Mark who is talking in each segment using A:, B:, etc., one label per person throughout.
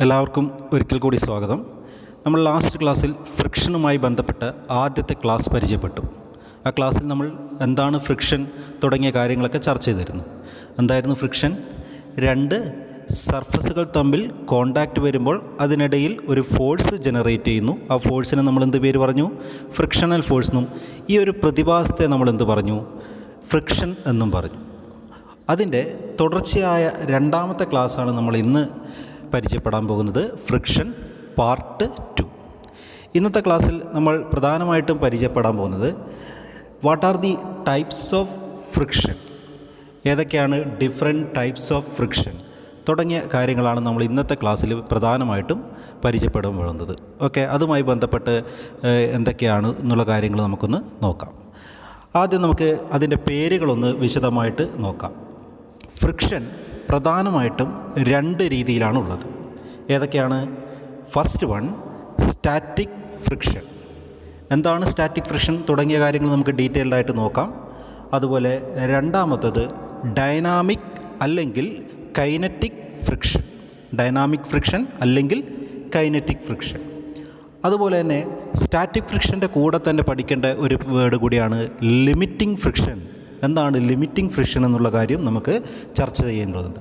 A: എല്ലാവർക്കും ഒരിക്കൽ കൂടി സ്വാഗതം. നമ്മൾ ലാസ്റ്റ് ക്ലാസ്സിൽ ഫ്രിക്ഷനുമായി ബന്ധപ്പെട്ട് ആദ്യത്തെ ക്ലാസ് പരിചയപ്പെട്ടു. ആ ക്ലാസ്സിൽ നമ്മൾ എന്താണ് ഫ്രിക്ഷൻ തുടങ്ങിയ കാര്യങ്ങളൊക്കെ ചർച്ച ചെയ്തിരുന്നു. എന്തായിരുന്നു ഫ്രിക്ഷൻ? രണ്ട് സർഫസുകൾ തമ്മിൽ കോണ്ടാക്റ്റ് വരുമ്പോൾ അതിനിടയിൽ ഒരു ഫോഴ്സ് ജനറേറ്റ് ചെയ്യുന്നു. ആ ഫോഴ്സിനെ നമ്മൾ എന്ത് പേര് പറഞ്ഞു? ഫ്രിക്ഷണൽ ഫോഴ്സ് എന്നും ഈ ഒരു പ്രതിഭാസത്തെ നമ്മൾ എന്ത് പറഞ്ഞു? ഫ്രിക്ഷൻ എന്നും പറഞ്ഞു. അതിൻ്റെ തുടർച്ചയായ രണ്ടാമത്തെ ക്ലാസ്സാണ് നമ്മൾ ഇന്ന് പരിചയപ്പെടാൻ പോകുന്നത്, ഫ്രിക്ഷൻ പാർട്ട് 2. ഇന്നത്തെ ക്ലാസ്സിൽ നമ്മൾ പ്രധാനമായിട്ടും പരിചയപ്പെടാൻ പോകുന്നത് what are the types of friction, ഏതൊക്കെയാണ് ഡിഫറെൻറ്റ് ടൈപ്സ് ഓഫ് ഫ്രിക്ഷൻ തുടങ്ങിയ കാര്യങ്ങളാണ് നമ്മൾ ഇന്നത്തെ ക്ലാസ്സിൽ പ്രധാനമായിട്ടും പരിചയപ്പെടാൻ പോകുന്നത്. ഓക്കെ, അതുമായി ബന്ധപ്പെട്ട് എന്തൊക്കെയാണ് എന്നുള്ള കാര്യങ്ങൾ നമുക്കൊന്ന് നോക്കാം. ആദ്യം നമുക്ക് അതിൻ്റെ പേരുകളൊന്ന് വിശദമായിട്ട് നോക്കാം. ഫ്രിക്ഷൻ പ്രധാനമായിട്ടും രണ്ട് രീതിയിലാണുള്ളത്. ഏതൊക്കെയാണ്? First one, static friction. എന്താണ് സ്റ്റാറ്റിക് ഫ്രിക്ഷൻ തുടങ്ങിയ കാര്യങ്ങൾ നമുക്ക് ഡീറ്റെയിൽഡായിട്ട് നോക്കാം. അതുപോലെ രണ്ടാമത്തത് ഡൈനാമിക് അല്ലെങ്കിൽ കൈനറ്റിക് ഫ്രിക്ഷൻ. ഡൈനാമിക് ഫ്രിക്ഷൻ അല്ലെങ്കിൽ കൈനറ്റിക് ഫ്രിക്ഷൻ. അതുപോലെ തന്നെ സ്റ്റാറ്റിക് ഫ്രിക്ഷൻ്റെ കൂടെ തന്നെ പഠിക്കേണ്ട ഒരു വേർഡ് കൂടിയാണ് ലിമിറ്റിംഗ് ഫ്രിക്ഷൻ. എന്താണ് ലിമിറ്റിംഗ് ഫ്രിക്ഷൻ എന്നുള്ള കാര്യം നമുക്ക് ചർച്ച ചെയ്യേണ്ടതുണ്ട്.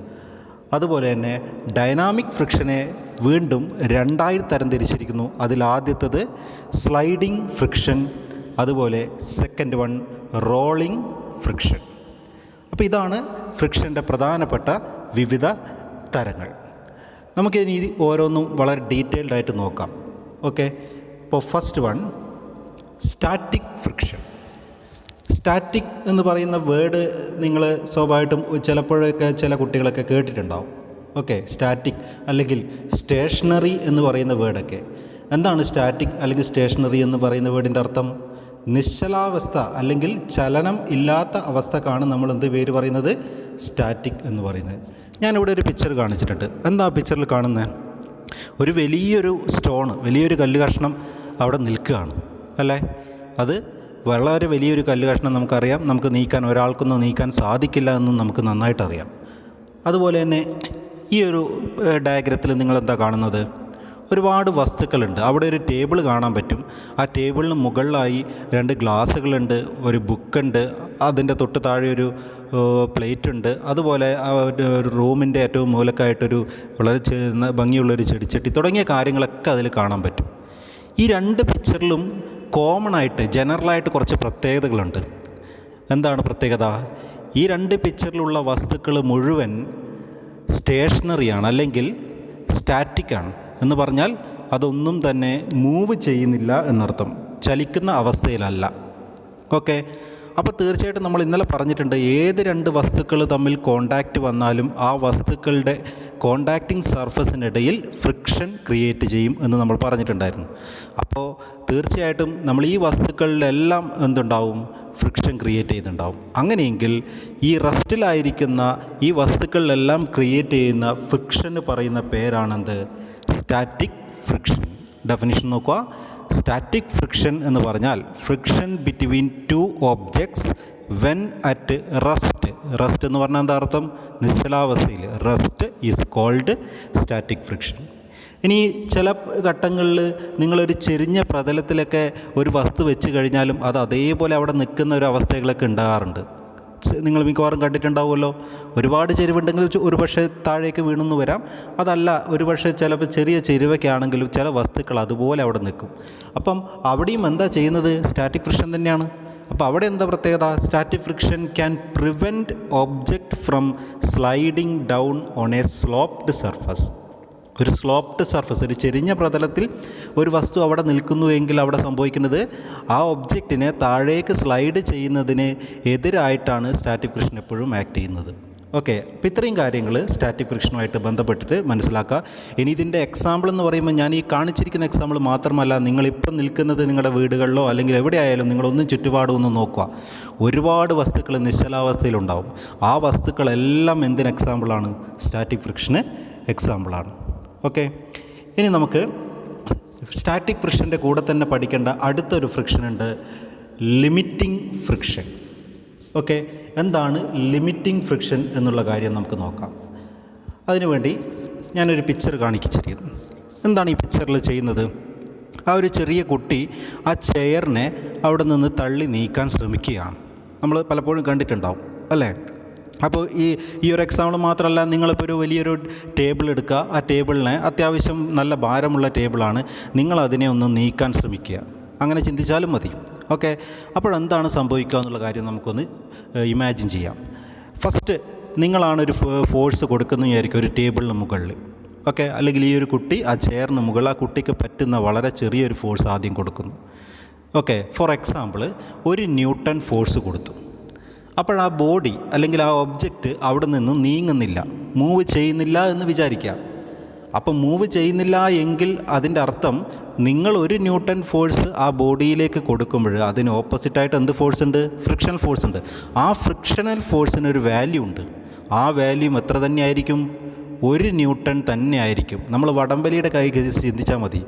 A: അതുപോലെ തന്നെ ഡൈനാമിക് ഫ്രിക്ഷനെ വീണ്ടും രണ്ടായി തരംതിരിച്ചിരിക്കുന്നു. അതിലാദ്യത്തത് സ്ലൈഡിംഗ് ഫ്രിക്ഷൻ, അതുപോലെ സെക്കൻഡ് വൺ റോളിംഗ് ഫ്രിക്ഷൻ. അപ്പോൾ ഇതാണ് ഫ്രിക്ഷൻ്റെ പ്രധാനപ്പെട്ട വിവിധ തരങ്ങൾ. നമുക്കിനി ഓരോന്നും വളരെ ഡീറ്റെയിൽഡായിട്ട് നോക്കാം. ഓക്കെ, ഇപ്പോൾ first one, static friction. Static എന്ന് പറയുന്ന വേർഡ് നിങ്ങൾ സ്വാഭാവികമായിട്ടും ചിലപ്പോഴൊക്കെ ചില കുട്ടികളൊക്കെ കേട്ടിട്ടുണ്ടാവും. ഓക്കെ, സ്റ്റാറ്റിക് അല്ലെങ്കിൽ സ്റ്റേഷനറി എന്ന് പറയുന്ന വേർഡൊക്കെ. എന്താണ് സ്റ്റാറ്റിക് അല്ലെങ്കിൽ സ്റ്റേഷനറി എന്ന് പറയുന്ന വേർഡിൻ്റെ അർത്ഥം? നിശ്ചലാവസ്ഥ അല്ലെങ്കിൽ ചലനം ഇല്ലാത്ത അവസ്ഥക്കാണ് നമ്മൾ എന്ത് പേര് പറയുന്നത്? സ്റ്റാറ്റിക് എന്ന് പറയുന്നത്. ഞാനിവിടെ ഒരു പിക്ചർ കാണിച്ചിട്ടുണ്ട്. എന്താ പിക്ചറിൽ കാണുന്നത്? ഒരു വലിയൊരു സ്റ്റോൺ, വലിയൊരു കല്ല് കഷ്ണം അവിടെ നിൽക്കുകയാണ് അല്ലേ? അത് വളരെ വലിയൊരു കല്ല് കഷ്ണം നമുക്കറിയാം. നമുക്ക് നീക്കാൻ, ഒരാൾക്കൊന്നും നീക്കാൻ സാധിക്കില്ല എന്നും നമുക്ക് നന്നായിട്ടറിയാം. അതുപോലെ തന്നെ ഈ ഒരു ഡയഗ്രത്തിൽ നിങ്ങളെന്താ കാണുന്നത്? ഒരുപാട് വസ്തുക്കളുണ്ട്. അവിടെ ഒരു ടേബിൾ കാണാൻ പറ്റും. ആ ടേബിളിന് മുകളിലായി രണ്ട് ഗ്ലാസ്സുകളുണ്ട്, ഒരു ബുക്കുണ്ട്, അതിൻ്റെ തൊട്ട് താഴെ ഒരു പ്ലേറ്റ് ഉണ്ട്. അതുപോലെ ഒരു റൂമിൻ്റെ ഏറ്റവും മൂലക്കായിട്ടൊരു വളരെ ഭംഗിയുള്ളൊരു ചെടിച്ചട്ടി തുടങ്ങിയ കാര്യങ്ങളൊക്കെ അതിൽ കാണാൻ പറ്റും. ഈ രണ്ട് പിക്ചറിലും കോമൺ ആയിട്ട് ജനറലായിട്ട് കുറച്ച് പ്രത്യേകതകളുണ്ട്. എന്താണ് പ്രത്യേകത? ഈ രണ്ട് പിക്ചറിലുള്ള വസ്തുക്കൾ മുഴുവൻ സ്റ്റേഷനറിയാണ് അല്ലെങ്കിൽ സ്റ്റാറ്റിക്കാണ്. എന്ന് പറഞ്ഞാൽ അതൊന്നും തന്നെ മൂവ് ചെയ്യുന്നില്ല എന്നർത്ഥം, ചലിക്കുന്ന അവസ്ഥയിലല്ല. ഓക്കെ, അപ്പോൾ തീർച്ചയായിട്ടും നമ്മൾ ഇന്നലെ പറഞ്ഞിട്ടുണ്ട്, ഏത് രണ്ട് വസ്തുക്കൾ തമ്മിൽ കോണ്ടാക്റ്റ് വന്നാലും ആ വസ്തുക്കളുടെ കോണ്ടാക്റ്റിംഗ് സർഫസിനിടയിൽ ഫ്രിക്ഷൻ ക്രിയേറ്റ് ചെയ്യും എന്ന് നമ്മൾ പറഞ്ഞിട്ടുണ്ടായിരുന്നു. അപ്പോൾ തീർച്ചയായിട്ടും നമ്മൾ ഈ വസ്തുക്കളിലെല്ലാം എന്തുണ്ടാവും? ഫ്രിക്ഷൻ ക്രിയേറ്റ് ചെയ്യുന്നുണ്ടാവും. അങ്ങനെയെങ്കിൽ ഈ റെസ്റ്റിലായിരിക്കുന്ന ഈ വസ്തുക്കളിലെല്ലാം ക്രിയേറ്റ് ചെയ്യുന്ന ഫ്രിക്ഷന് പറയുന്ന പേരാണെന്ത്? Static friction. ഡെഫിനിഷൻ നോക്കുക. സ്റ്റാറ്റിക് ഫ്രിക്ഷൻ എന്ന് പറഞ്ഞാൽ friction between two objects when at rest. Rest എന്ന് പറഞ്ഞാൽ എന്താ അർത്ഥം? നിശ്ചലാവസ്ഥയിൽ. Rest is called static friction. ഇനി ചില ഘട്ടങ്ങളിൽ നിങ്ങളൊരു ചെരിഞ്ഞ പ്രതലത്തിലൊക്കെ ഒരു വസ്തു വെച്ച് കഴിഞ്ഞാലും അത് അതേപോലെ അവിടെ നിൽക്കുന്ന ഒരു അവസ്ഥകളൊക്കെ ഉണ്ടാകാറുണ്ട്. നിങ്ങൾ മിക്കവാറും കണ്ടിട്ടുണ്ടാവുമല്ലോ. ഒരുപാട് ചെരിവുണ്ടെങ്കിൽ ഒരുപക്ഷെ താഴേക്ക് വീണെന്ന് വരാം. അതല്ല, ഒരുപക്ഷെ ചിലപ്പോൾ ചെറിയ ചെരുവൊക്കെ ആണെങ്കിലും ചില വസ്തുക്കൾ അതുപോലെ അവിടെ നിൽക്കും. അപ്പം അവിടെയും എന്താ ചെയ്യുന്നത്? സ്റ്റാറ്റിക് ഫ്രിക്ഷൻ തന്നെയാണ്. അപ്പോൾ അവിടെ എന്താ പ്രത്യേകത? Static friction can prevent object from sliding down on A sloped surface. ഒരു സ്ലോപ്ഡ് സർഫസ്, ഒരു ചെരിഞ്ഞ പ്രതലത്തിൽ ഒരു വസ്തു അവിടെ നിൽക്കുന്നുവെങ്കിൽ അവിടെ സംഭവിക്കുന്നത് ആ ഒബ്ജക്റ്റിനെ താഴേക്ക് സ്ലൈഡ് ചെയ്യുന്നതിന് എതിരായിട്ടാണ് സ്റ്റാറ്റിക് ഫ്രിക്ഷൻ എപ്പോഴും ആക്ട് ചെയ്യുന്നത്. ഓക്കെ, അപ്പോൾ ഇത്രയും കാര്യങ്ങൾ സ്റ്റാറ്റിക് ഫ്രിക്ഷനുമായിട്ട് ബന്ധപ്പെട്ടിട്ട് മനസ്സിലാക്കുക. ഇനി ഇതിൻ്റെ എക്സാമ്പിൾ എന്ന് പറയുമ്പോൾ ഞാൻ ഈ കാണിച്ചിരിക്കുന്ന എക്സാമ്പിൾ മാത്രമല്ല, നിങ്ങളിപ്പം നിൽക്കുന്നത് നിങ്ങളുടെ വീടുകളിലോ അല്ലെങ്കിൽ എവിടെയായാലും നിങ്ങളൊന്നും ചുറ്റുപാടും ഒന്ന് നോക്കുക. ഒരുപാട് വസ്തുക്കൾ നിശ്ചലാവസ്ഥയിലുണ്ടാവും. ആ വസ്തുക്കളെല്ലാം എന്തിന് എക്സാമ്പിളാണ്? സ്റ്റാറ്റിക് ഫ്രിക്ഷന് എക്സാമ്പിളാണ്. ഓക്കെ, ഇനി നമുക്ക് സ്റ്റാറ്റിക് ഫ്രിക്ഷൻ്റെ കൂടെ തന്നെ പഠിക്കേണ്ട അടുത്തൊരു ഫ്രിക്ഷൻ ഉണ്ട്, ലിമിറ്റിംഗ് ഫ്രിക്ഷൻ. ഓക്കെ, എന്താണ് ലിമിറ്റിംഗ് ഫ്രിക്ഷൻ എന്നുള്ള കാര്യം നമുക്ക് നോക്കാം. അതിനുവേണ്ടി ഞാനൊരു പിക്ചർ കാണിച്ചിരിക്കുന്നു. എന്താണ് ഈ പിക്ചറിൽ ചെയ്യുന്നത്? ആ ഒരു ചെറിയ കുട്ടി ആ ചെയറിനെ അവിടെ നിന്ന് തള്ളി നീക്കാൻ ശ്രമിക്കുകയാണ്. നമ്മൾ പലപ്പോഴും കണ്ടിട്ടുണ്ടാവും അല്ലേ? അപ്പോൾ ഈ ഒരു എക്സാമ്പിൾ മാത്രമല്ല, നിങ്ങളിപ്പോൾ ഒരു വലിയൊരു ടേബിൾ എടുക്കുക. ആ ടേബിളിനെ അത്യാവശ്യം നല്ല ഭാരമുള്ള ടേബിളാണ്, നിങ്ങളതിനെ ഒന്ന് നീക്കാൻ ശ്രമിക്കുക. അങ്ങനെ ചിന്തിച്ചാലും മതി. ഓക്കെ, അപ്പോഴെന്താണ് സംഭവിക്കുക എന്നുള്ള കാര്യം നമുക്കൊന്ന് ഇമാജിൻ ചെയ്യാം. ഫസ്റ്റ് നിങ്ങളാണൊരു ഫോഴ്സ് കൊടുക്കുന്നതെന്ന് വിചാരിക്കും ഒരു ടേബിളിന് മുകളിൽ. ഓക്കെ, അല്ലെങ്കിൽ ഈ ഒരു കുട്ടി ആ ചെയറിന് മുകളിൽ ആ കുട്ടിക്ക് പറ്റുന്ന വളരെ ചെറിയൊരു ഫോഴ്സ് ആദ്യം കൊടുക്കുന്നു. Okay, for example 1 newton force കൊടുത്തു. അപ്പോഴാ ബോഡി അല്ലെങ്കിൽ ആ ഒബ്ജക്റ്റ് അവിടെ നിന്ന് നീങ്ങുന്നില്ല, മൂവ് ചെയ്യുന്നില്ല എന്ന് വിചാരിക്കുക. അപ്പം മൂവ് ചെയ്യുന്നില്ല എങ്കിൽ അതിൻ്റെ അർത്ഥം നിങ്ങൾ 1 ന്യൂട്ടൺ ഫോഴ്സ് ആ ബോഡിയിലേക്ക് കൊടുക്കുമ്പോൾ അതിന് ഓപ്പോസിറ്റായിട്ട് എന്ത് ഫോഴ്സ് ഉണ്ട്? ഫ്രിക്ഷണൽ ഫോഴ്സ് ഉണ്ട്. ആ ഫ്രിക്ഷണൽ ഫോഴ്സിനൊരു വാല്യൂ ഉണ്ട്. ആ വാല്യൂ എത്ര തന്നെ ആയിരിക്കും? 1 ന്യൂട്ടൺ തന്നെ ആയിരിക്കും. നമ്മൾ വടംവലിയുടെ കൈ ചിന്തിച്ചാൽ മതി.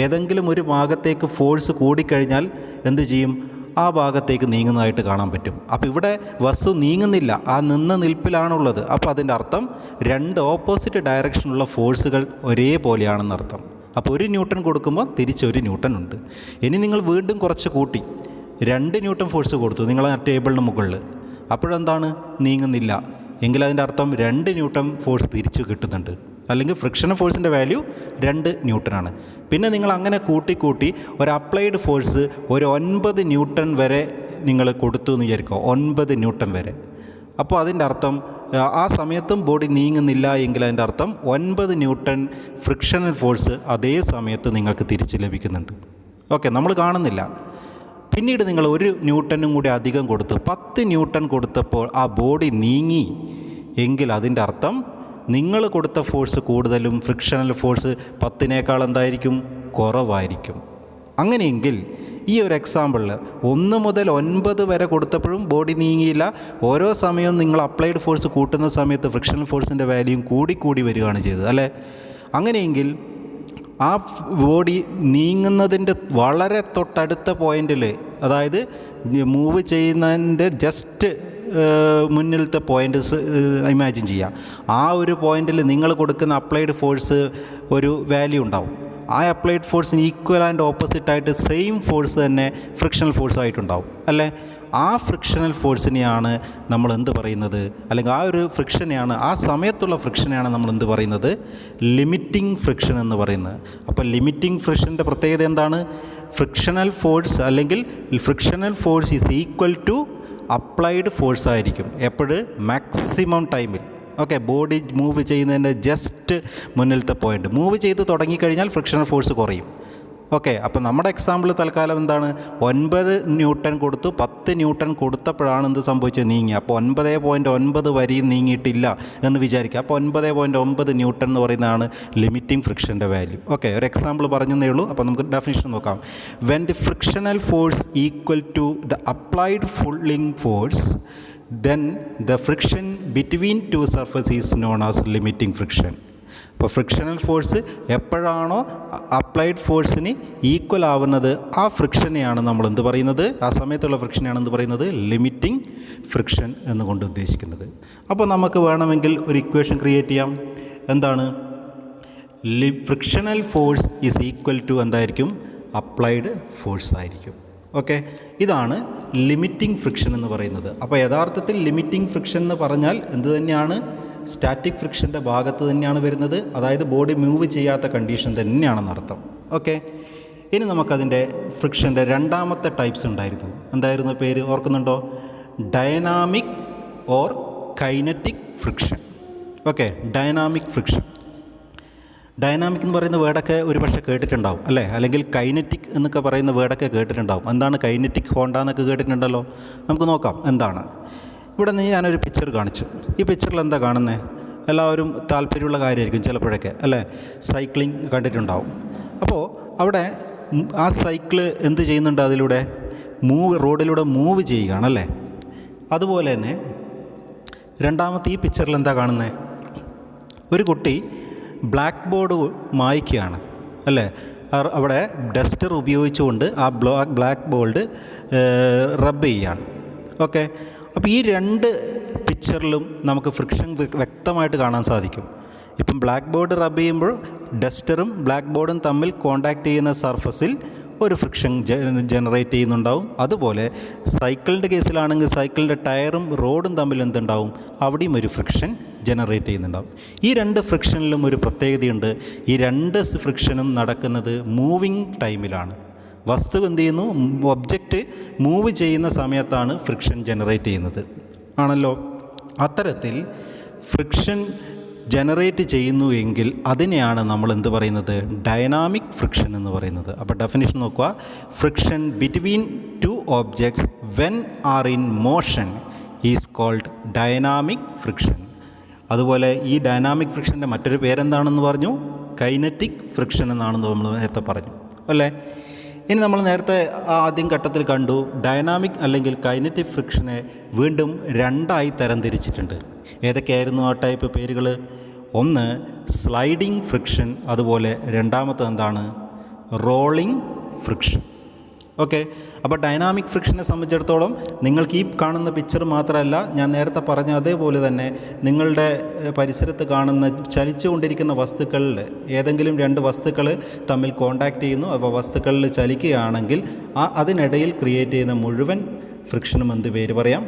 A: ഏതെങ്കിലും ഒരു ഭാഗത്തേക്ക് ഫോഴ്സ് കൂടിക്കഴിഞ്ഞാൽ എന്ത് ചെയ്യും? ആ ഭാഗത്തേക്ക് നീങ്ങുന്നതായിട്ട് കാണാൻ പറ്റും. അപ്പോൾ ഇവിടെ വസ്തു നീങ്ങുന്നില്ല, ആ നിന്ന നിൽപ്പിലാണുള്ളത്. അപ്പോൾ അതിൻ്റെ അർത്ഥം 2 ഓപ്പോസിറ്റ് ഡയറക്ഷനുള്ള ഫോഴ്സുകൾ ഒരേപോലെയാണെന്നർത്ഥം. അപ്പോൾ 1 ന്യൂട്ടൺ കൊടുക്കുമ്പോൾ തിരിച്ച് 1 ന്യൂട്ടൺ ഉണ്ട്. ഇനി നിങ്ങൾ വീണ്ടും കുറച്ച് കൂട്ടി 2 ന്യൂട്ടൺ ഫോഴ്സ് കൊടുത്തു നിങ്ങൾ ആ ടേബിളിന് മുകളിൽ. അപ്പോഴെന്താണ്? നീങ്ങുന്നില്ല എങ്കിൽ അതിൻ്റെ അർത്ഥം 2 ന്യൂട്ടൺ ഫോഴ്സ് തിരിച്ചു കിട്ടുന്നുണ്ട്. അല്ലെങ്കിൽ ഫ്രിക്ഷണൽ ഫോഴ്സിൻ്റെ വാല്യൂ 2 ന്യൂട്ടനാണ്. പിന്നെ നിങ്ങൾ അങ്ങനെ കൂട്ടി ഒരു അപ്ലൈഡ് ഫോഴ്സ് ഒരു 9 ന്യൂട്ടൺ വരെ നിങ്ങൾ കൊടുത്തു എന്ന് വിചാരിക്കുക. 9 ന്യൂട്ടൺ വരെ. അപ്പോൾ അതിൻ്റെ അർത്ഥം ആ സമയത്തും ബോഡി നീങ്ങുന്നില്ല എങ്കിൽ അതിൻ്റെ അർത്ഥം 9 ന്യൂട്ടൺ ഫ്രിക്ഷണൽ ഫോഴ്സ് അതേ സമയത്ത് നിങ്ങൾക്ക് തിരിച്ച് ലഭിക്കുന്നുണ്ട്. ഓക്കെ, നമ്മൾ കാണുന്നില്ല. പിന്നീട് നിങ്ങൾ 1 ന്യൂട്ടനും കൂടി അധികം കൊടുത്ത് 10 ന്യൂട്ടൺ കൊടുത്തപ്പോൾ ആ ബോഡി നീങ്ങി എങ്കിൽ അതിൻ്റെ അർത്ഥം നിങ്ങൾ കൊടുത്ത ഫോഴ്സ് കൂടുതലും ഫ്രിക്ഷണൽ ഫോഴ്സ് 10നേക്കാൾ എന്തായിരിക്കും? കുറവായിരിക്കും. അങ്ങനെയെങ്കിൽ ഈ ഒരു എക്സാമ്പിളിൽ 1 മുതൽ 9 വരെ കൊടുത്തപ്പോഴും ബോഡി നീങ്ങിയില്ല. ഓരോ സമയവും നിങ്ങൾ അപ്ലൈഡ് ഫോഴ്സ് കൂട്ടുന്ന സമയത്ത് ഫ്രിക്ഷണൽ ഫോഴ്സിൻ്റെ വാല്യൂയും കൂടി വരികയാണ് ചെയ്തത് അല്ലേ? അങ്ങനെയെങ്കിൽ ആ ബോഡി നീങ്ങുന്നതിൻ്റെ വളരെ തൊട്ടടുത്ത പോയിൻറ്റിൽ, അതായത് മൂവ് ചെയ്യുന്നതിൻ്റെ ജസ്റ്റ് മുന്നിലത്തെ പോയിൻ്റ് ഇമാജിൻ ചെയ്യുക. ആ ഒരു പോയിൻറ്റിൽ നിങ്ങൾ കൊടുക്കുന്ന അപ്ലൈഡ് ഫോഴ്സ് ഒരു വാല്യൂ ഉണ്ടാവും. ആ അപ്ലൈഡ് ഫോഴ്സിന് ഈക്വൽ ആൻഡ് ഓപ്പോസിറ്റായിട്ട് സെയിം ഫോഴ്സ് തന്നെ ഫ്രിക്ഷണൽ ഫോഴ്സായിട്ടുണ്ടാവും അല്ലേ? ആ ഫ്രിക്ഷണൽ ഫോഴ്സിനെയാണ് നമ്മൾ എന്ത് പറയുന്നത്? അല്ലെങ്കിൽ ആ ഒരു ഫ്രിക്ഷനെയാണ്, ആ സമയത്തുള്ള ഫ്രിക്ഷനെയാണ് നമ്മൾ എന്ത് പറയുന്നത്? ലിമിറ്റിംഗ് ഫ്രിക്ഷൻ എന്ന് പറയുന്നത്. അപ്പോൾ ലിമിറ്റിംഗ് ഫ്രിക്ഷൻ്റെ പ്രത്യേകത എന്താണ്? ഫ്രിക്ഷണൽ ഫോഴ്സ് അല്ലെങ്കിൽ frictional force is equal to applied force ആയിരിക്കും എപ്പോഴും മാക്സിമം ടൈമിൽ. ഓക്കെ, ബോഡി മൂവ് ചെയ്യുന്നതിൻ്റെ ജസ്റ്റ് മുന്നിലത്തെ പോയിൻ്റ് മൂവ് ചെയ്ത് തുടങ്ങിക്കഴിഞ്ഞാൽ ഫ്രിക്ഷണൽ ഫോഴ്സ് കുറയും. ഓക്കെ, അപ്പോൾ നമ്മുടെ എക്സാമ്പിൾ തൽക്കാലം എന്താണ്? 9 ന്യൂട്ടൺ കൊടുത്തു 10 ന്യൂട്ടൺ കൊടുത്തപ്പോഴാണ് എന്ത് സംഭവിച്ചത്? നീങ്ങി. അപ്പോൾ 9.9 വരെയും നീങ്ങിയിട്ടില്ല എന്ന് വിചാരിക്കുക. അപ്പോൾ 9.9 ന്യൂട്ടൺ എന്ന് പറയുന്നതാണ് ലിമിറ്റിംഗ് ഫ്രിക്ഷൻ്റെ വാല്യൂ. ഓക്കെ, ഒരു എക്സാമ്പിൾ പറഞ്ഞതേ ഉള്ളൂ. അപ്പോൾ നമുക്ക് ഡെഫിനിഷൻ നോക്കാം. When the frictional force equal to the applied pulling force then the friction between two surfaces is known as limiting friction. അപ്പോൾ ഫ്രിക്ഷണൽ ഫോഴ്സ് എപ്പോഴാണോ അപ്ലൈഡ് ഫോഴ്സിന് ഈക്വൽ ആവുന്നത് ആ ഫ്രിക്ഷനെയാണ് നമ്മൾ എന്ത് പറയുന്നത്? ആ സമയത്തുള്ള ഫ്രിക്ഷനെയാണ് എന്ത് പറയുന്നത്? ലിമിറ്റിംഗ് ഫ്രിക്ഷൻ എന്നുകൊണ്ട് ഉദ്ദേശിക്കുന്നത്. അപ്പോൾ നമുക്ക് വേണമെങ്കിൽ ഒരു ഇക്വേഷൻ ക്രിയേറ്റ് ചെയ്യാം. എന്താണ്? Frictional force is equal to എന്തായിരിക്കും? അപ്ലൈഡ് ഫോഴ്സ് ആയിരിക്കും. ഓക്കെ, ഇതാണ് ലിമിറ്റിംഗ് ഫ്രിക്ഷൻ എന്ന് പറയുന്നത്. അപ്പോൾ യഥാർത്ഥത്തിൽ ലിമിറ്റിംഗ് ഫ്രിക്ഷൻ എന്ന് പറഞ്ഞാൽ എന്ത് തന്നെയാണ്? സ്റ്റാറ്റിക് ഫ്രിക്ഷൻ്റെ ഭാഗത്ത് തന്നെയാണ് വരുന്നത്. അതായത് ബോഡി മൂവ് ചെയ്യാത്ത കണ്ടീഷൻ തന്നെയാണെന്നർത്ഥം. ഓക്കെ, ഇനി നമുക്കതിൻ്റെ ഫ്രിക്ഷൻ്റെ രണ്ടാമത്തെ ടൈപ്സ് ഉണ്ടായിരുന്നു. എന്തായിരുന്നു പേര്? ഓർക്കുന്നുണ്ടോ? Dynamic or kinetic friction. Okay, dynamic friction. Dynamic എന്ന് പറയുന്ന വേർഡൊക്കെ ഒരു പക്ഷേ കേട്ടിട്ടുണ്ടാവും അല്ലേ? അല്ലെങ്കിൽ കൈനറ്റിക് എന്നൊക്കെ പറയുന്ന വേർഡൊക്കെ കേട്ടിട്ടുണ്ടാവും. എന്താണ് കൈനറ്റിക്? ഹോണ്ട എന്നൊക്കെ കേട്ടിട്ടുണ്ടല്ലോ. നമുക്ക് നോക്കാം എന്താണ്. ഇവിടെ നിന്ന് ഞാനൊരു പിക്ചർ കാണിച്ചു. ഈ പിക്ചറിൽ എന്താ കാണുന്നത്? എല്ലാവരും താല്പര്യമുള്ള കാര്യമായിരിക്കും ചിലപ്പോഴൊക്കെ അല്ലേ? സൈക്ലിംഗ് കണ്ടിട്ടുണ്ടാവും. അപ്പോൾ അവിടെ ആ സൈക്കിള് എന്ത് ചെയ്യുന്നുണ്ട്? അതിലൂടെ റോഡിലൂടെ മൂവ് ചെയ്യുകയാണല്ലേ? അതുപോലെ തന്നെ രണ്ടാമത്തെ ഈ പിക്ചറിൽ എന്താ കാണുന്നത്? ഒരു കുട്ടി ബ്ലാക്ക് ബോർഡ് മായ്ക്കുകയാണ് അല്ലേ? അവിടെ ഡസ്റ്റർ ഉപയോഗിച്ചുകൊണ്ട് ആ ബ്ലാക്ക് ബോർഡ് റബ്ബ് ചെയ്യുകയാണ്. ഓക്കെ, അപ്പോൾ ഈ രണ്ട് പിക്ചറിലും നമുക്ക് ഫ്രിക്ഷൻ വ്യക്തമായിട്ട് കാണാൻ സാധിക്കും. ഇപ്പം ബ്ലാക്ക് ബോർഡ് റബ്ബ് ചെയ്യുമ്പോൾ ഡസ്റ്ററും ബ്ലാക്ക് ബോർഡും തമ്മിൽ കോണ്ടാക്ട് ചെയ്യുന്ന സർഫസിൽ ഒരു ഫ്രിക്ഷൻ ജനറേറ്റ് ചെയ്യുന്നുണ്ടാവും. അതുപോലെ സൈക്കിളിൻ്റെ കേസിലാണെങ്കിൽ സൈക്കിളിൻ്റെ ടയറും റോഡും തമ്മിൽ എന്തുണ്ടാവും, അവിടെയും ഒരു ഫ്രിക്ഷൻ ജനറേറ്റ് ചെയ്യുന്നുണ്ടാവും. ഈ രണ്ട് ഫ്രിക്ഷനിലും ഒരു പ്രത്യേകതയുണ്ട്. ഈ രണ്ട് ഫ്രിക്ഷനും നടക്കുന്നത് മൂവിങ് ടൈമിലാണ്. വസ്തു എന്ത് ചെയ്യുന്നു, ഒബ്ജക്റ്റ് മൂവ് ചെയ്യുന്ന സമയത്താണ് ഫ്രിക്ഷൻ ജനറേറ്റ് ചെയ്യുന്നത് ആണല്ലോ. അത്തരത്തിൽ ഫ്രിക്ഷൻ ജനറേറ്റ് ചെയ്യുന്നു എങ്കിൽ അതിനെയാണ് നമ്മൾ എന്ത് പറയുന്നത്, ഡൈനാമിക് ഫ്രിക്ഷൻ എന്ന് പറയുന്നത്. അപ്പോൾ ഡെഫിനിഷൻ നോക്കുക. Friction between two objects when are in motion is called dynamic friction. അതുപോലെ ഈ ഡൈനാമിക് ഫ്രിക്ഷൻ്റെ മറ്റൊരു പേരെന്താണെന്ന് പറഞ്ഞു, കൈനറ്റിക് ഫ്രിക്ഷൻ എന്നാണെന്ന് നമ്മൾ നേരത്തെ പറഞ്ഞു അല്ലേ. ഇനി നമ്മൾ നേരത്തെ ആദ്യം ഘട്ടത്തിൽ കണ്ടു, ഡൈനാമിക് അല്ലെങ്കിൽ കൈനറ്റിക് ഫ്രിക്ഷനെ വീണ്ടും രണ്ടായി തരംതിരിച്ചിട്ടുണ്ട്. ഏതൊക്കെയായിരുന്നു ആ ടൈപ്പ് പേരുകൾ? ഒന്ന് സ്ലൈഡിംഗ് ഫ്രിക്ഷൻ, അതുപോലെ രണ്ടാമത്തെ എന്താണ്, റോളിംഗ് ഫ്രിക്ഷൻ. ഓക്കെ. അപ്പോൾ ഡൈനാമിക് ഫ്രിക്ഷനെ സംബന്ധിച്ചിടത്തോളം നിങ്ങൾക്ക് ഈ കാണുന്ന പിക്ചർ മാത്രമല്ല, ഞാൻ നേരത്തെ പറഞ്ഞ അതേപോലെ തന്നെ നിങ്ങളുടെ പരിസരത്ത് കാണുന്ന ചലിച്ചുകൊണ്ടിരിക്കുന്ന വസ്തുക്കളിൽ ഏതെങ്കിലും രണ്ട് വസ്തുക്കൾ തമ്മിൽ കോണ്ടാക്ട് ചെയ്യുന്നു. അപ്പോൾ വസ്തുക്കളിൽ ചലിക്കുകയാണെങ്കിൽ അതിനിടയിൽ ക്രിയേറ്റ് ചെയ്യുന്ന മുഴുവൻ ഫ്രിക്ഷനും എന്ത് പേര് പറയാം,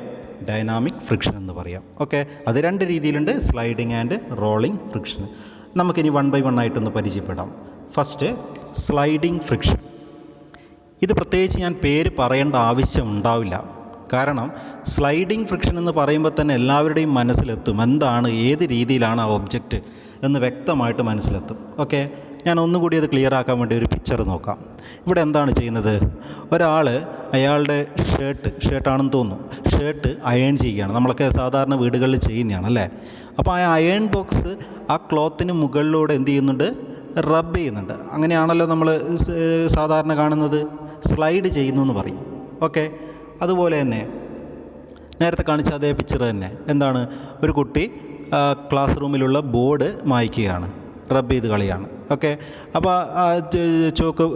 A: ഡൈനാമിക് ഫ്രിക്ഷൻ എന്ന് പറയാം. ഓക്കെ. അത് രണ്ട് രീതിയിലുണ്ട്, സ്ലൈഡിങ് ആൻഡ് റോളിംഗ് ഫ്രിക്ഷൻ. നമുക്കിനി 1 by 1 ആയിട്ടൊന്ന് പരിചയപ്പെടാം. First sliding friction. ഇത് പ്രത്യേകിച്ച് ഞാൻ പേര് പറയേണ്ട ആവശ്യം ഉണ്ടാവില്ല. കാരണം സ്ലൈഡിംഗ് ഫ്രിക്ഷൻ എന്ന് പറയുമ്പോൾ തന്നെ എല്ലാവരുടെയും മനസ്സിലെത്തും എന്താണ്, ഏത് രീതിയിലാണ് ആ ഒബ്ജക്റ്റ് എന്ന് വ്യക്തമായിട്ട് മനസ്സിലെത്തും. ഓക്കെ. ഞാൻ ഒന്നുകൂടി അത് ക്ലിയർ ആക്കാൻ വേണ്ടി ഒരു പിക്ചർ നോക്കാം. ഇവിടെ എന്താണ് ചെയ്യുന്നത്, ഒരാൾ അയാളുടെ ഷർട്ടാണെന്ന് തോന്നുന്നു, ഷർട്ട് അയൺ ചെയ്യുകയാണ്. നമ്മളൊക്കെ സാധാരണ വീടുകളിൽ ചെയ്യുന്നതാണ് അല്ലേ. അപ്പോൾ ആ അയൺ ബോക്സ് ആ ക്ലോത്തിന് മുകളിലൂടെ എന്ത് ചെയ്യുന്നുണ്ട്, റബ്ബ് ചെയ്യുന്നുണ്ട്. അങ്ങനെയാണല്ലോ നമ്മൾ സാധാരണ കാണുന്നത്, സ്ലൈഡ് ചെയ്യുന്നു എന്ന് പറയും. ഓക്കെ. അതുപോലെ തന്നെ നേരത്തെ കാണിച്ച അതേ പിക്ചർ തന്നെ എന്താണ്, ഒരു കുട്ടി ക്ലാസ് റൂമിലുള്ള ബോർഡ് മായ്ക്കുകയാണ്, റബ്ബ് ചെയ്ത് കളിയാണ്. ഓക്കെ. അപ്പോൾ ചോക്ക്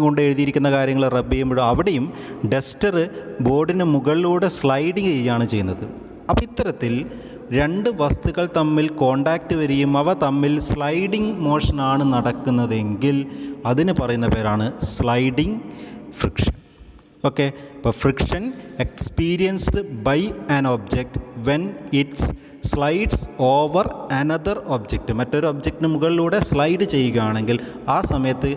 A: കൊണ്ട് എഴുതിയിരിക്കുന്ന കാര്യങ്ങൾ റബ്ബ് ചെയ്യുമ്പോഴും അവിടെയും ഡസ്റ്റർ ബോർഡിന് മുകളിലൂടെ സ്ലൈഡ് ചെയ്യുകയാണ് ചെയ്യുന്നത്. അപ്പോൾ ഇത്തരത്തിൽ രണ്ട് വസ്തുക്കൾ തമ്മിൽ കോണ്ടാക്റ്റ് വരികയും അവ തമ്മിൽ സ്ലൈഡിംഗ് മോഷനാണ് നടക്കുന്നതെങ്കിൽ അതിന് പറയുന്ന പേരാണ് സ്ലൈഡിംഗ് ഫ്രിക്ഷൻ. ഓക്കെ. ഇപ്പോൾ friction experienced by an object when it's slides over another object. മറ്റൊരു ഒബ്ജക്റ്റിന് മുകളിലൂടെ സ്ലൈഡ് ചെയ്യുകയാണെങ്കിൽ ആ സമയത്ത്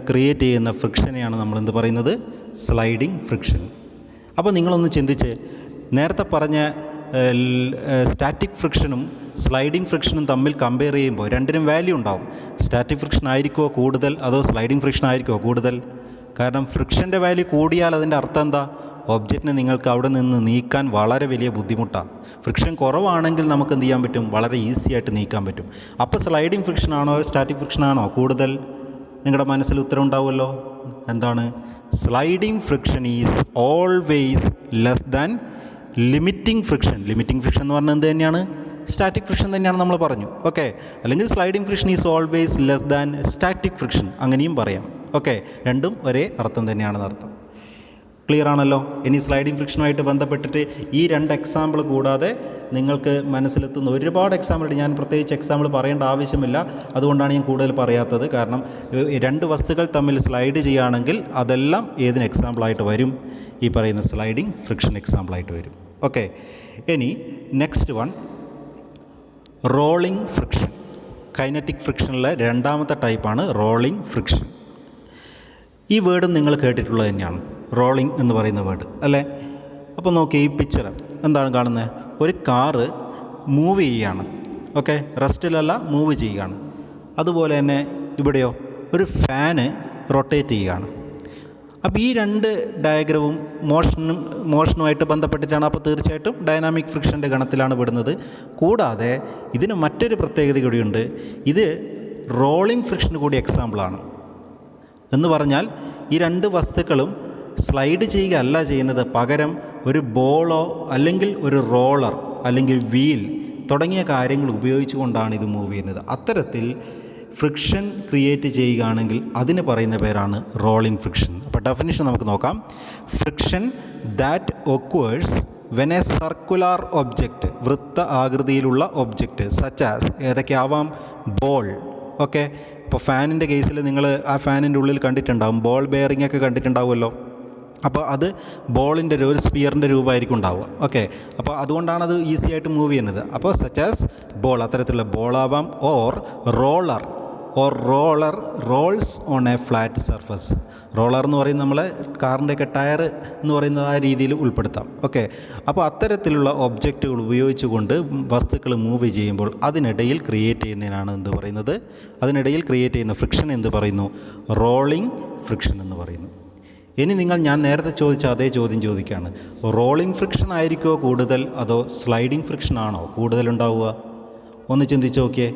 A: ക്രിയേറ്റ് ചെയ്യുന്ന ഫ്രിക്ഷനെയാണ് നമ്മളെന്ത് പറയുന്നത്, സ്ലൈഡിംഗ് ഫ്രിക്ഷൻ. അപ്പോൾ നിങ്ങളൊന്ന് ചിന്തിച്ച്, നേരത്തെ പറഞ്ഞ സ്റ്റാറ്റിക് ഫ്രിക്ഷനും സ്ലൈഡിംഗ് ഫ്രിക്ഷനും തമ്മിൽ കമ്പയർ ചെയ്യുമ്പോൾ രണ്ടിനും വാല്യൂ ഉണ്ടാവും. സ്റ്റാറ്റിക് ഫ്രിക്ഷൻ ആയിരിക്കുമോ കൂടുതൽ, അതോ സ്ലൈഡിംഗ് ഫ്രിക്ഷൻ ആയിരിക്കുമോ കൂടുതൽ? കാരണം ഫ്രിക്ഷൻ്റെ വാല്യൂ കൂടിയാൽ അതിൻ്റെ അർത്ഥം എന്താ, ഒബ്ജക്റ്റിനെ നിങ്ങൾക്ക് അവിടെ നിന്ന് നീക്കാൻ വളരെ വലിയ ബുദ്ധിമുട്ടാണ്. ഫ്രിക്ഷൻ കുറവാണെങ്കിൽ നമുക്ക് എന്ത് ചെയ്യാൻ പറ്റും, വളരെ ഈസി ആയിട്ട് നീക്കാൻ പറ്റും. അപ്പോൾ സ്ലൈഡിംഗ് ഫ്രിക്ഷൻ ആണോ സ്റ്റാറ്റിക് ഫ്രിക്ഷൻ ആണോ കൂടുതൽ? നിങ്ങളുടെ മനസ്സിൽ ഉത്തരം ഉണ്ടാവുമല്ലോ. എന്താണ്, sliding friction is always less than limiting friction. Limiting friction എന്ന് പറഞ്ഞാൽ എന്ത് തന്നെയാണ്, സ്റ്റാറ്റിക് ഫ്രിക്ഷൻ തന്നെയാണ് നമ്മൾ പറഞ്ഞു. ഓക്കെ. അല്ലെങ്കിൽ sliding friction is always less than static friction, അങ്ങനെയും പറയാം. ഓക്കെ. രണ്ടും ഒരേ അർത്ഥം തന്നെയാണെന്ന് അർത്ഥം. ക്ലിയർ ആണല്ലോ. ഇനി സ്ലൈഡിംഗ് ഫ്രിക്ഷനുമായിട്ട് ബന്ധപ്പെട്ടിട്ട് ഈ രണ്ട് എക്സാമ്പിൾ കൂടാതെ നിങ്ങൾക്ക് മനസ്സിലെത്തുന്ന ഒരുപാട് എക്സാമ്പിൾ, ഞാൻ പ്രത്യേകിച്ച് എക്സാമ്പിൾ പറയേണ്ട ആവശ്യമില്ല, അതുകൊണ്ടാണ് ഞാൻ കൂടുതൽ പറയാത്തത്. കാരണം രണ്ട് വസ്തുക്കൾ തമ്മിൽ സ്ലൈഡ് ചെയ്യുകയാണെങ്കിൽ അതെല്ലാം ഏതിന് എക്സാമ്പിളായിട്ട് വരും, ഈ പറയുന്ന സ്ലൈഡിംഗ് ഫ്രിക്ഷൻ എക്സാമ്പിളായിട്ട് വരും. ഓക്കെ. ഇനി next one, rolling friction. Kinetic ഫ്രിക്ഷനിലെ രണ്ടാമത്തെ ടൈപ്പാണ് റോളിംഗ് ഫ്രിക്ഷൻ. ഈ വേർഡും നിങ്ങൾ കേട്ടിട്ടുള്ളത് തന്നെയാണ്, റോളിംഗ് എന്ന് പറയുന്ന വേർഡ് അല്ലേ. അപ്പോൾ നോക്കി ഈ പിക്ചർ എന്താണ് കാണുന്നത്, ഒരു കാറ് മൂവ് ചെയ്യുകയാണ്. ഓക്കെ. റെസ്റ്റിലല്ല, മൂവ് ചെയ്യുകയാണ്. അതുപോലെ തന്നെ ഇവിടെയോ ഒരു ഫാന് റൊട്ടേറ്റ് ചെയ്യുകയാണ്. അപ്പോൾ ഈ രണ്ട് ഡയഗ്രവും മോഷനുമായിട്ട് ബന്ധപ്പെട്ടിട്ടാണ്. അപ്പോൾ തീർച്ചയായിട്ടും ഡൈനാമിക് ഫ്രിക്ഷൻ്റെ ഗണത്തിലാണ് പെടുന്നത്. കൂടാതെ ഇതിന് മറ്റൊരു പ്രത്യേകത കൂടിയുണ്ട്, ഇത് റോളിംഗ് ഫ്രിക്ഷന് കൂടി എക്സാമ്പിളാണ്. എന്ന് പറഞ്ഞാൽ ഈ രണ്ട് വസ്തുക്കളും സ്ലൈഡ് ചെയ്യുകയല്ല ചെയ്യുന്നത്, പകരം ഒരു ബോളോ അല്ലെങ്കിൽ ഒരു റോളർ അല്ലെങ്കിൽ വീൽ തുടങ്ങിയ കാര്യങ്ങൾ ഉപയോഗിച്ചുകൊണ്ടാണ് ഇത് മൂവ് ചെയ്യുന്നത്. അത്തരത്തിൽ ഫ്രിക്ഷൻ ക്രിയേറ്റ് ചെയ്യുകയാണെങ്കിൽ അതിന് പറയുന്ന പേരാണ് റോളിംഗ് ഫ്രിക്ഷൻ. അപ്പോൾ ഡെഫിനിഷൻ നമുക്ക് നോക്കാം. Friction that occurs when a circular object, വൃത്ത ആകൃതിയിലുള്ള ഒബ്ജക്റ്റ് സച്ച് ആസ്, ഏതൊക്കെയാവാം, ബോൾ. ഓക്കെ, ഇപ്പോൾ ഫാനിൻ്റെ കേസിൽ നിങ്ങൾ ആ ഫാനിൻ്റെ ഉള്ളിൽ കണ്ടിട്ടുണ്ടാവും, ബോൾ ബെയറിംഗ് ഒക്കെ കണ്ടിട്ടുണ്ടാവുമല്ലോ. അപ്പോൾ അത് ബോളിൻ്റെ ഒരു സ്പിയറിൻ്റെ രൂപമായിരിക്കും ഉണ്ടാവുക. ഓക്കെ, അപ്പോൾ അതുകൊണ്ടാണ് അത് ഈസി ആയിട്ട് മൂവ് ചെയ്യുന്നത്. അപ്പോൾ സച്ച് ആസ് ബോൾ, അത്തരത്തിലുള്ള ബോളാവാം. Or roller rolls on a flat surface. Roller എന്ന് പറയുന്നത് നമ്മളെ കാറിൻ്റെയൊക്കെ ടയർ എന്ന് പറയുന്നത് ആ രീതിയിൽ ഉൾപ്പെടുത്താം. ഓക്കെ, അപ്പോൾ അത്തരത്തിലുള്ള ഒബ്ജക്റ്റുകൾ ഉപയോഗിച്ചുകൊണ്ട് വസ്തുക്കൾ മൂവ് ചെയ്യുമ്പോൾ അതിനിടയിൽ ക്രിയേറ്റ് ചെയ്യുന്നതിനാണ് എന്ത് പറയുന്നത്, അതിനിടയിൽ ക്രിയേറ്റ് ചെയ്യുന്ന ഫ്രിക്ഷൻ എന്ത് പറയുന്നു, റോളിംഗ് ഫ്രിക്ഷൻ എന്ന് പറയുന്നു. ഇനി ഞാൻ നേരത്തെ ചോദിച്ച അതേ ചോദ്യം ചോദിക്കുകയാണ്, റോളിംഗ് ഫ്രിക്ഷൻ ആയിരിക്കുമോ കൂടുതൽ, അതോ സ്ലൈഡിംഗ് ഫ്രിക്ഷൻ ആണോ കൂടുതലുണ്ടാവുക? ഒന്ന് ചിന്തിച്ച് നോക്കിയേ.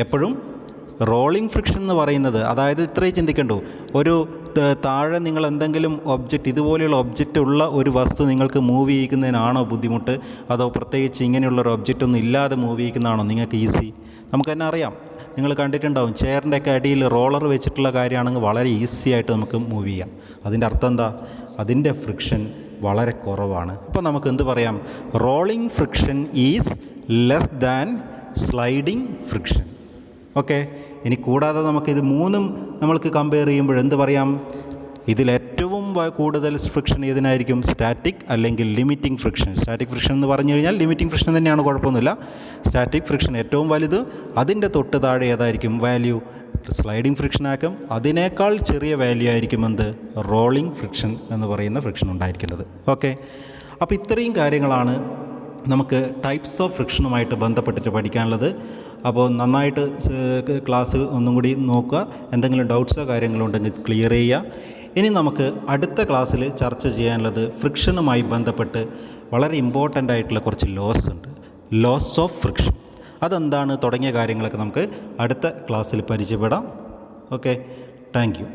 A: എപ്പോഴും റോളിംഗ് ഫ്രിക്ഷൻ എന്ന് പറയുന്നത്, അതായത് ഇത്രയും ചിന്തിക്കണ്ടു, ഒരു താഴെ നിങ്ങൾ എന്തെങ്കിലും ഒബ്ജക്റ്റ്, ഇതുപോലെയുള്ള ഒബ്ജക്റ്റ് ഉള്ള ഒരു വസ്തു നിങ്ങൾക്ക് മൂവ് ചെയ്യിക്കുന്നതിനാണോ ബുദ്ധിമുട്ട്, അതോ പ്രത്യേകിച്ച് ഇങ്ങനെയുള്ളൊരു ഒബ്ജക്റ്റ് ഒന്നും ഇല്ലാതെ മൂവ് ചെയ്യിക്കുന്നതാണോ നിങ്ങൾക്ക് ഈസി? നമുക്ക് തന്നെ അറിയാം, നിങ്ങൾ കണ്ടിട്ടുണ്ടാവും, ചെയറിൻ്റെയൊക്കെ അടിയിൽ റോളർ വെച്ചിട്ടുള്ള കാര്യമാണെങ്കിൽ വളരെ ഈസി ആയിട്ട് നമുക്ക് മൂവ് ചെയ്യാം. അതിൻ്റെ അർത്ഥം എന്താ, അതിൻ്റെ ഫ്രിക്ഷൻ വളരെ കുറവാണ്. അപ്പോൾ നമുക്ക് എന്ത് പറയാം, rolling friction is less than sliding friction. Okay, ഇനി കൂടാതെ നമുക്കിത് മൂന്നും നമ്മൾക്ക് കമ്പയർ ചെയ്യുമ്പോൾ എന്ത് പറയാം, ഇതിലേറ്റവും കൂടുതൽ ഫ്രിക്ഷൻ ഏതിനായിരിക്കും, സ്റ്റാറ്റിക് അല്ലെങ്കിൽ ലിമിറ്റിംഗ് ഫ്രിക്ഷൻ. സ്റ്റാറ്റിക് ഫ്രിക്ഷൻ എന്ന് പറഞ്ഞു കഴിഞ്ഞാൽ ലിമിറ്റിംഗ് ഫ്രിക്ഷൻ തന്നെയാണ്, കുഴപ്പമൊന്നുമില്ല. സ്റ്റാറ്റിക് ഫ്രിക്ഷൻ ഏറ്റവും വലുത്, അതിൻ്റെ തൊട്ട് താഴെ ഏതായിരിക്കും വാല്യൂ, സ്ലൈഡിംഗ് ഫ്രിക്ഷൻ ആക്കും. അതിനേക്കാൾ ചെറിയ വാല്യൂ ആയിരിക്കും എന്ത്, റോളിംഗ് ഫ്രിക്ഷൻ എന്ന് പറയുന്ന ഫ്രിക്ഷൻ ഉണ്ടായിരിക്കുന്നത്. ഓക്കെ, അപ്പോൾ ഇത്രയും കാര്യങ്ങളാണ് നമുക്ക് ടൈപ്സ് ഓഫ് ഫ്രിക്ഷനുമായിട്ട് ബന്ധപ്പെട്ടിട്ട് പഠിക്കാനുള്ളത്. അപ്പോൾ നന്നായിട്ട് ക്ലാസ് ഒന്നും കൂടി നോക്കുക. എന്തെങ്കിലും ഡൗട്ട്സോ കാര്യങ്ങളോ ഉണ്ടെങ്കിൽ ക്ലിയർ ചെയ്യുക. ഇനി നമുക്ക് അടുത്ത ക്ലാസ്സിൽ ചർച്ച ചെയ്യാനുള്ളത് ഫ്രിക്ഷനുമായി ബന്ധപ്പെട്ട് വളരെ ഇമ്പോർട്ടൻ്റ് ആയിട്ടുള്ള കുറച്ച് ലോസ് ഉണ്ട്, ലോസ് ഓഫ് ഫ്രിക്ഷൻ. അതെന്താണ് തുടങ്ങിയ കാര്യങ്ങളൊക്കെ നമുക്ക് അടുത്ത ക്ലാസ്സിൽ പരിചയപ്പെടാം. Okay, thank you.